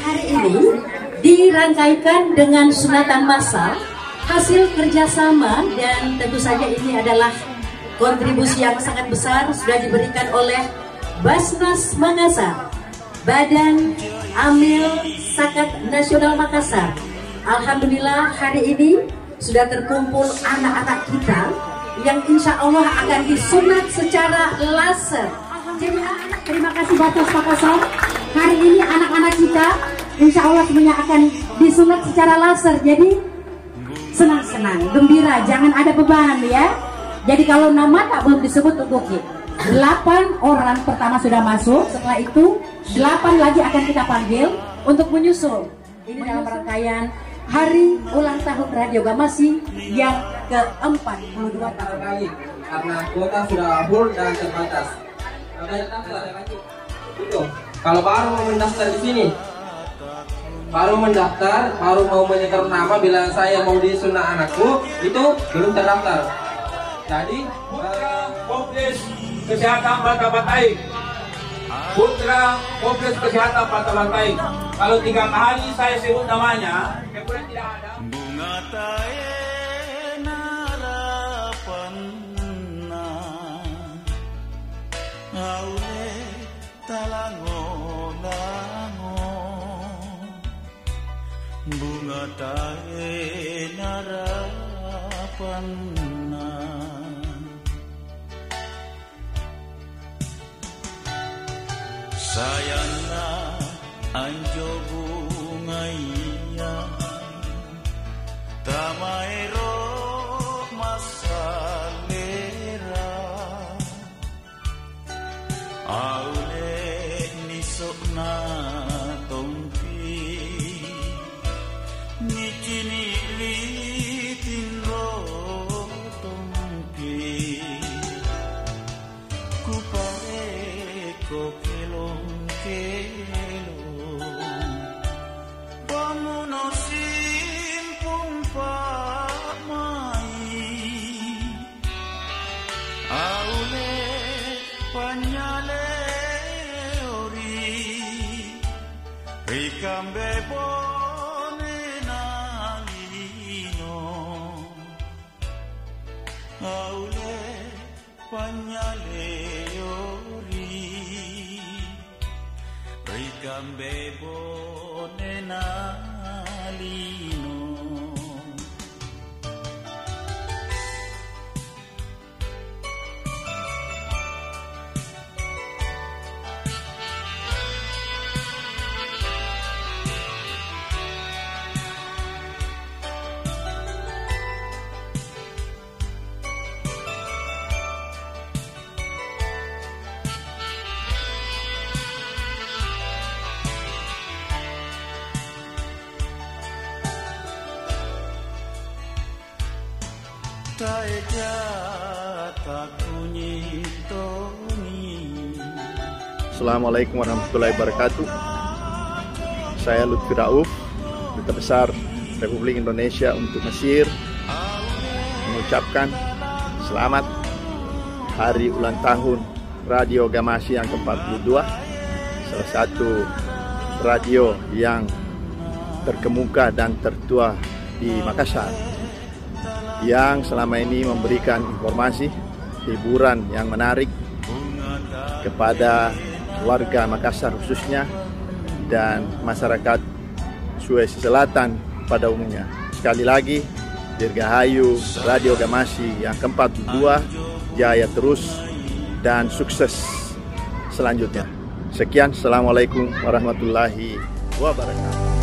Hari ini dirangkaikan dengan sunatan massal hasil kerjasama, dan tentu saja ini adalah kontribusi yang sangat besar sudah diberikan oleh Basnas Makassar, Badan Amil Zakat Nasional Makassar. Alhamdulillah hari ini sudah terkumpul anak-anak kita yang insya Allah akan disunat secara laser. Jadi anak-anak, terima kasih Basnas Makassar. Hari ini anak-anak kita insya Allah semuanya akan disunat secara laser. Jadi senang-senang, gembira, jangan ada beban ya. Jadi kalau nama tak belum disebut untuk kita, 8 orang pertama sudah masuk. Setelah itu 8 lagi akan kita panggil untuk menyusul. Ini dalam rangkaian Hari Ulang Tahun Radio Gamasi yang ke-42 tahun. Karena kuota sudah full dan terbatas. Itu. Kalau baru mau mendaftar di sini, baru mendaftar, baru mau menyetor nama, bilang saya mau disunat anakku, itu belum terdaftar. Jadi Kompleks Kesehatan Bata Batai, Putra Kompleks Kesehatan Bata Batai. Kalau 3 kali saya sebut namanya, kemudian tidak ada. Bunga tae narapana aule talango-lango. Bunga tae narapana sayangna anjo bunga iya tamaero masalera aule nisokna tompi nikini litin ro tompi kupare kokelong pamuno simpung pamai aule panyale ori rikambe bone nalino aule panyale ori rikambe bone nalino. Assalamualaikum warahmatullahi wabarakatuh. Saya Lutfi Rauf, Duta Besar Republik Indonesia untuk Mesir, mengucapkan selamat Hari Ulang Tahun Radio Gamasi yang ke-42, salah satu radio yang terkemuka dan tertua di Makassar, yang selama ini memberikan informasi, hiburan yang menarik kepada warga Makassar khususnya dan masyarakat Sulawesi Selatan pada umumnya. Sekali lagi, Dirgahayu Radio Gamasi yang ke-42, jaya terus dan sukses selanjutnya. Sekian, Assalamualaikum warahmatullahi wabarakatuh.